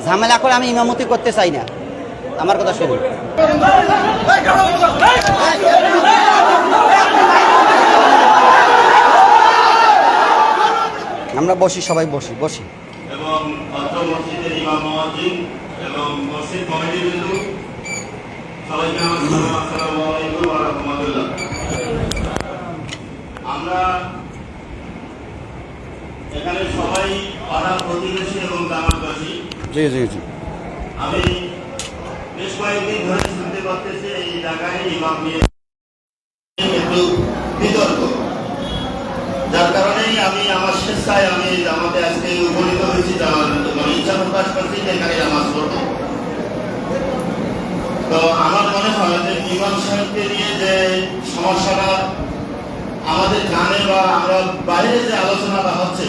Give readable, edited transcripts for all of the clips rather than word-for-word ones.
ঝামেলা করে আমি ইমামতি করতে চাই না। আমার কথা শুনুন। আমরা বসি, সবাই বসি বসি। এবং অত্র মসজিদের ইমাম মুয়াজ্জিন এবং মসজিদ কমিটিবৃন্দ সবাইকে আমার সালাম, আসসালামু আলাইকুম ওয়া রাহমাতুল্লাহ। আমরা এখানে সবাই পাড়া প্রতিবেশী এবং জামাতবাসী। জি জি জি। আমি বেশ কয়েকদিন ধরে শুনতে পাচ্ছি এই জায়গায় ইমাম নিয়ে একটু বিতর্ক, যার কারণেই আমি আমার স্বেচ্ছায় আমি জামাতে আজকে উপনীত হয়েছি, ইচ্ছা প্রকাশ করছি যে এখানে নামাজ পড়বো। তো আমার মনে হয় যে ইমাম সাহেবকে নিয়ে যে সমস্যাটা আমাদের জানে বা আমরা বাইরে যে আলোচনাটা হচ্ছে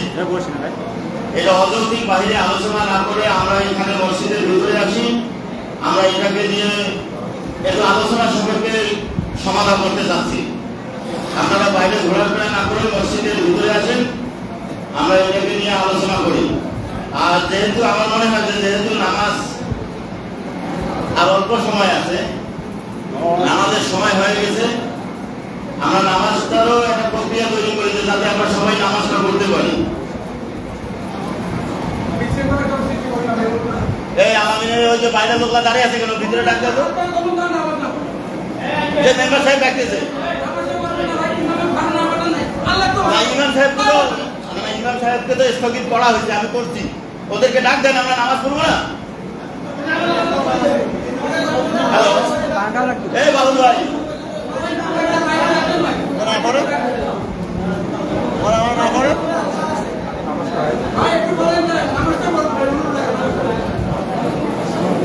এটা অযৌক্তিক বাইরে আলোচনা না করে আমরা এখানে মসজিদের ভিতরে আসি, আমরা এটাকে নিয়ে একটু আলোচনা সম্পর্কে সমাধান করতে চাচ্ছি। আপনারা বাইরে ঘোরাফেরা না করে মসজিদের ভিতরে আসেন, আমরা এটাকে নিয়ে আলোচনা করি। আর যেহেতু আমার মনে হয় যেহেতু নামাজ আর অল্প সময় আছে, নামাজের সময় হয়ে গেছে, আমরা নামাজটারও একটা প্রক্রিয়া তৈরি করি যাতে আমরা সবাই নামাজটা করতে পারি। এই আলামিনের ওই যে বাইরের লোকরা দাঁড়িয়ে আছে কেন, ভিতরে ডাকতে তো যে মেম্বার সাহেব ডাকতেছে। ইমাম সাহেবকে তো স্থগিত করা হয়েছে, আমি করছি, ওদেরকে ডাক দেন, আমরা নামাজ পড়বো না। হ্যালো, এই বাবুল ভাই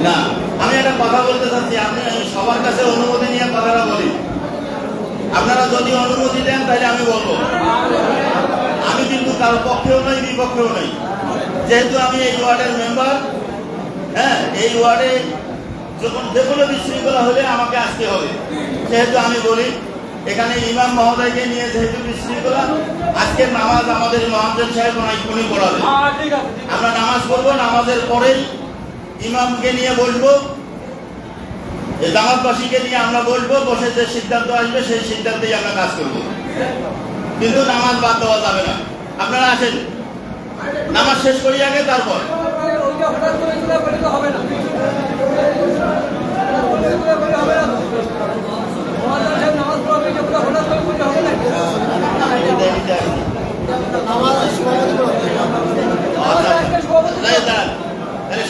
না, আমি একটা কথা বলতে চাচ্ছি, আপনি সবার কাছে অনুমতি নিয়ে কথাটা বলি। আপনারা যদি অনুমতি দেন তাহলে আমি বলবো। আমি কিন্তু কারো পক্ষেও নই, বিপক্ষেও নই। যেহেতু আমি এই ওয়ার্ডের মেম্বার, হ্যাঁ, এই ওয়ার্ডে যখন যে কোনো বিশৃঙ্খলা হলে আমাকে আসতে হবে। সেহেতু আমি বলি, এখানে ইমাম মহোদয়কে নিয়ে যেহেতু বিশৃঙ্খলা, আজকের নামাজ আমাদের মহাজন সাহেব উনি পড়াবে। আমরা নামাজ পড়বো, নামাজের পরেই ইমামকে নিয়ে বসবো, জামাতবাসীকে নিয়ে আমরা বসবো, বসে যে সিদ্ধান্ত আসবে সেই সিদ্ধান্তেই আমরা কাজ করব। কিন্তু নামাজ বাদ দেওয়া যাবে না। আপনারা আসেন, নামাজ শেষ করি আগে, তারপর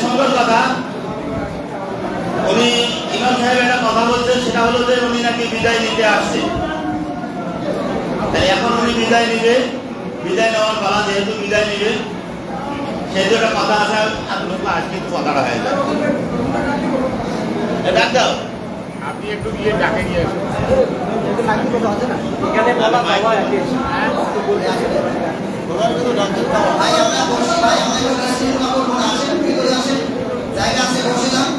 সুন্দর কথা। উনি ইমাম সাহেব একটা কথা বলছেন, সেটা হলো যে উনি নাকি বিদায় নিতে আসছে। এখন উনি বিদায় নিবে, বিদায় নেওয়ার পালা, যেহেতু বিদায় নিবে সেহেতু একটা কথা আছে, আজকে একটু কথাটা হয়ে যায়। ডাক দাও, আপনি একটু গিয়ে ডাকে নিয়ে আসুন। জায়গা আছে, বসে যান।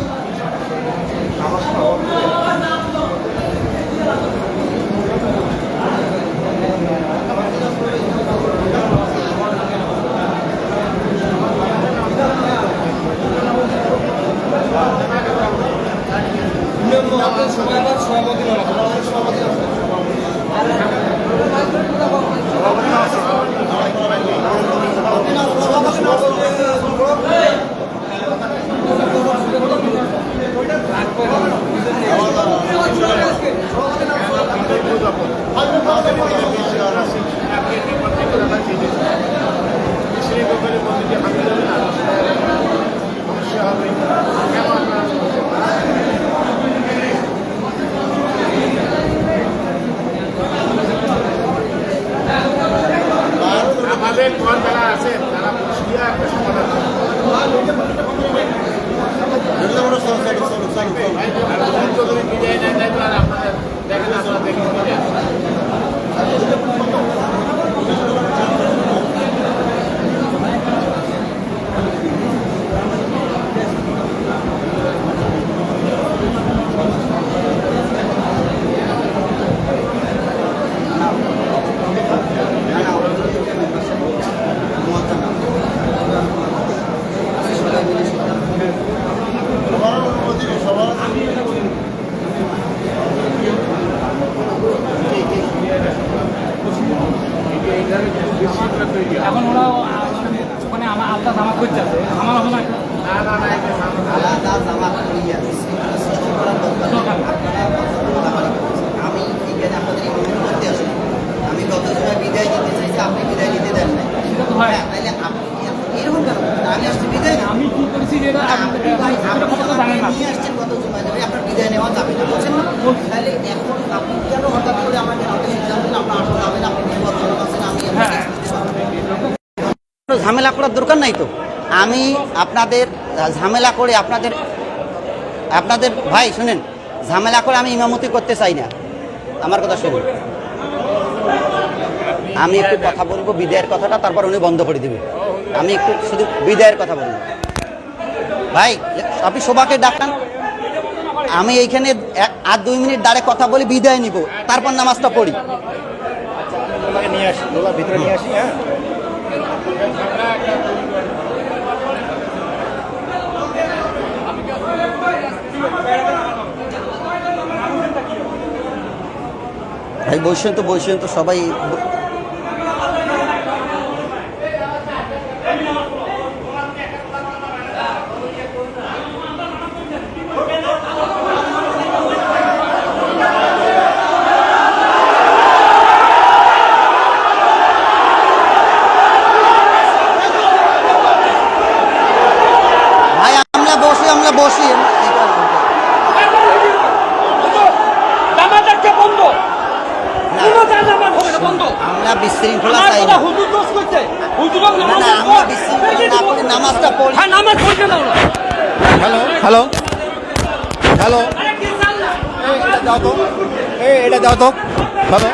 আমাদের কোন যারা আছেন তারা বসিয়া একটা সমাধান যদি বিদায় নেয় তাই আর আপনাদের দেখেন, আপনারা দেখেন না না, এই যে সামনে। আলাদা জামাত করিয়া বিশৃঙ্খলা সৃষ্টি করার দরকার নেই। আপনারা কথা বলাবাড়ি করেছেন। আমি এখানে আপনাদের ইমামতি করতে আসিনি। আমি গত সময় বিদায় নিতে চাইছি, আপনি বিদায় নিতে দেন নাই। হ্যাঁ, তাইলে আপনি এরকম কেন করছেন? আমি আসছি বিদায় নিতে। আমি কি করেছি যে এটা আপনি ভাই, আপনি আমাকে নিয়ে আসছেন গত সময়, ভাই, আপনার বিদায় নেওয়া যাবে না বলছেন না? তাহলে এখন আপনি কেন হঠাৎ করে আমাকে সিদ্ধান্ত নেন আপনার আসলে যাবেন, আপনি নির্বাচন করছেন, আমি আপনাকে ঝামেলা করার দরকার নাই তো। আমি আপনাদের ঝামেলা করে আপনাদের ভাই শুনেন, ঝামেলা করে আমি ইমামতি করতে চাই না। আমার কথা শুনুন, আমি একটু কথা বলবো বিদায়ের কথাটা, তারপর উনি বন্ধ করে দেবে। আমি একটু শুধু বিদায়ের কথা বলবো। ভাই আপনি সবাকে ডাকান, আমি এইখানে আর 2 মিনিট দাঁড়ে কথা বলি, বিদায় নিব, তারপর নামাজটা পড়ি। নিয়ে আসি, ভিতরে নিয়ে আসি। হ্যাঁ, ভাই বসেন তো সবাই। ভাই আমরা বসি আমরা বিশৃঙ্খলা চাই না। না, আমরা বিশৃঙ্খলা না করে নামাজটা পড়ি। হ্যালো হ্যালো হ্যালো, এটা দাও তো, এটা দাও তো, হ্যালো।